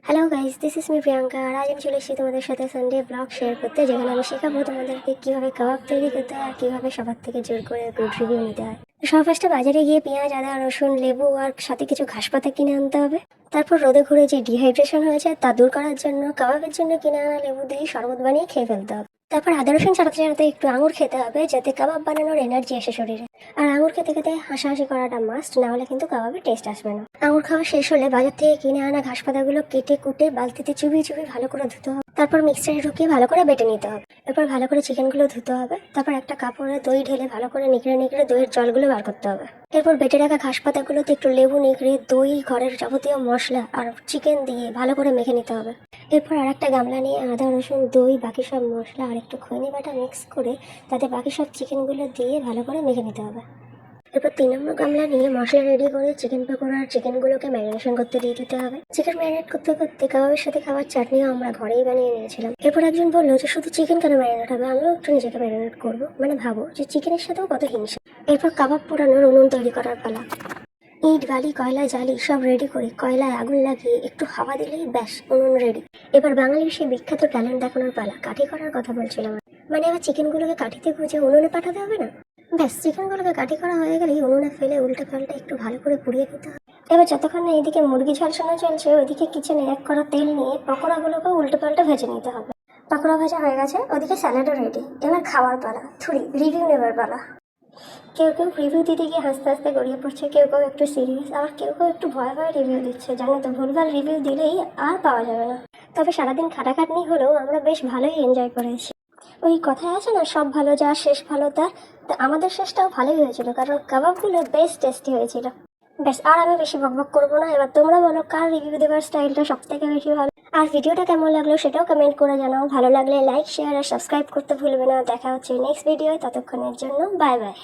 Hello guys, this is me Priyanka. আর আজ আমি চলে এসেছি তোমাদের সাথে সানডে ব্লগ শেয়ার করতে, যেখানে আমি শেখাবো তোমাদেরকে কীভাবে কাবাব তৈরি করতে হয় আর কীভাবে সবার থেকে জোর করে গুড রিভিউ নিতে হয়। সব ফার্স্টে বাজারে গিয়ে পেঁয়াজ, আদা, রসুন, লেবু আর সাথে কিছু ঘাস পাতা কিনে আনতে হবে। তারপর রোদে ঘুরে যে ডিহাইড্রেশন হয়েছে তা দূর করার জন্য কাবাবের জন্য কিনে আনা লেবু দিয়ে শরবত বানিয়ে খেয়ে ফেলতে হবে। তারপর আদা রসুন ছাড়াতে ছাড়াতে একটু আঙুর খেতে হবে, যাতে কাবাব বানানোর এনার্জি আসে শরীরে। আর আঙুর খেতে খেতে হাসাহাসি করাটা মাস্ট, না হলে কিন্তু কাবাবের টেস্ট আসবে না। আঙুর খাওয়া শেষ হলে বাজার থেকে কিনে আনা ঘাস পাতাগুলো কেটে কুটে বালতিতে চুবিয়ে চুবিয়ে ভালো করে ধুতে হবে। তারপর মিক্সারে ঢুকিয়ে ভালো করে বেটে নিতে হবে। এরপর ভালো করে চিকেনগুলো ধুতে হবে। তারপর একটা কাপড়ে দই ঢেলে ভালো করে নিগড়ে নিগড়ে দইয়ের জলগুলো বার করতে হবে। এরপর বেটে রাখা ঘাস পাতাগুলোতে একটু লেবু নিগড়ে দই, ঘরের যাবতীয় মশলা আর চিকেন দিয়ে ভালো করে মেখে নিতে হবে। এরপর আর একটা গামলা নিয়ে আদা রসুন দই বাকি সব মশলা আর একটু খৈনি বাটা মিক্স করে তাতে বাকি সব চিকেনগুলো দিয়ে ভালো করে মেখে নিতে হবে। এরপর 3 নম্বর গামলা নিয়ে মশলা রেডি করে চিকেন পকোড়া আর চিকেনগুলোকে ম্যারিনেশন করতে দিয়ে দিতে হবে। চিকেন ম্যারিনেট করতে করতে কাবাবের সাথে খাবার চাটনিও আমরা ঘরেই বানিয়ে নিয়েছিলাম। এরপর একজন বললো যে শুধু চিকেন কেন ম্যারিনেট হবে, আমিও একটু নিজেকে ম্যারিনেট করবো, মানে ভাবো যে চিকেনের সাথেও কত হিংসা। এরপর কাবাব পোড়ানোর উনুন তৈরি করার পালা। ইট বালি কয়লা জালি সব রেডি করে কয়লায় আগুন লাগিয়ে একটু হাওয়া দিলেই ব্যাস উনুন রেডি। এবার বাঙালির সেই বিখ্যাত ট্যালেন্ট দেখানোর পালা। কাঠি করার কথা বলছিলাম, মানে এবার চিকেনগুলোকে কাঠিতে গুঁজে উনুনে পাঠাতে হবে না, ব্যাস চিকেনগুলোকে কাঠি করা হয়ে গেলেই উনুনে ফেলে উল্টে পাল্টে একটু ভালো করে পুড়িয়ে দিতে হবে। এবার যতক্ষণ না এদিকে মুরগি ঝালসানো চলছে, ওইদিকে কিচেনে 1 কড়া তেল নিয়ে পকোড়াগুলোকে উল্টে পাল্টে ভেজে নিতে হবে। পকোড়া ভাজা হয়ে গেছে, ওদিকে স্যালাডও রেডি। এবার খাওয়ার পালা, রিভিউ নেবার পালা। কেউ কেউ রিভিউ দিতে গিয়ে হাসতে হাসতে গড়িয়ে পড়ছে, কেউ কেউ একটু সিরিয়াস, আবার কেউ কেউ একটু ভয় ভয় রিভিউ দিচ্ছে। জানো তো, ভুলভাল রিভিউ দিলেই আর পাওয়া যাবে না। তবে সারাদিন খাটাখাটনি হলেও আমরা বেশ ভালোই এনজয় করেছি। ওই কথায় আছে না, সব ভালো যার শেষ ভালো তার। তো আমাদের শেষটাও ভালোই হয়েছিল, কারণ কাবাবগুলো বেশ টেস্টি হয়েছিল। ব্যাস, আর আমি বেশি বকবক করবো না। এবার তোমরা বলো কার রিভিউ দেওয়ার স্টাইলটা সব থেকে বেশি ভালো। আর ভিডিওটা কেমন লাগলো সেটাও কমেন্ট করে জানাও। ভালো লাগলে লাইক শেয়ার আর সাবস্ক্রাইব করতে ভুলবে না। দেখা হচ্ছে নেক্সট ভিডিও, ততক্ষণের জন্য বাই বাই।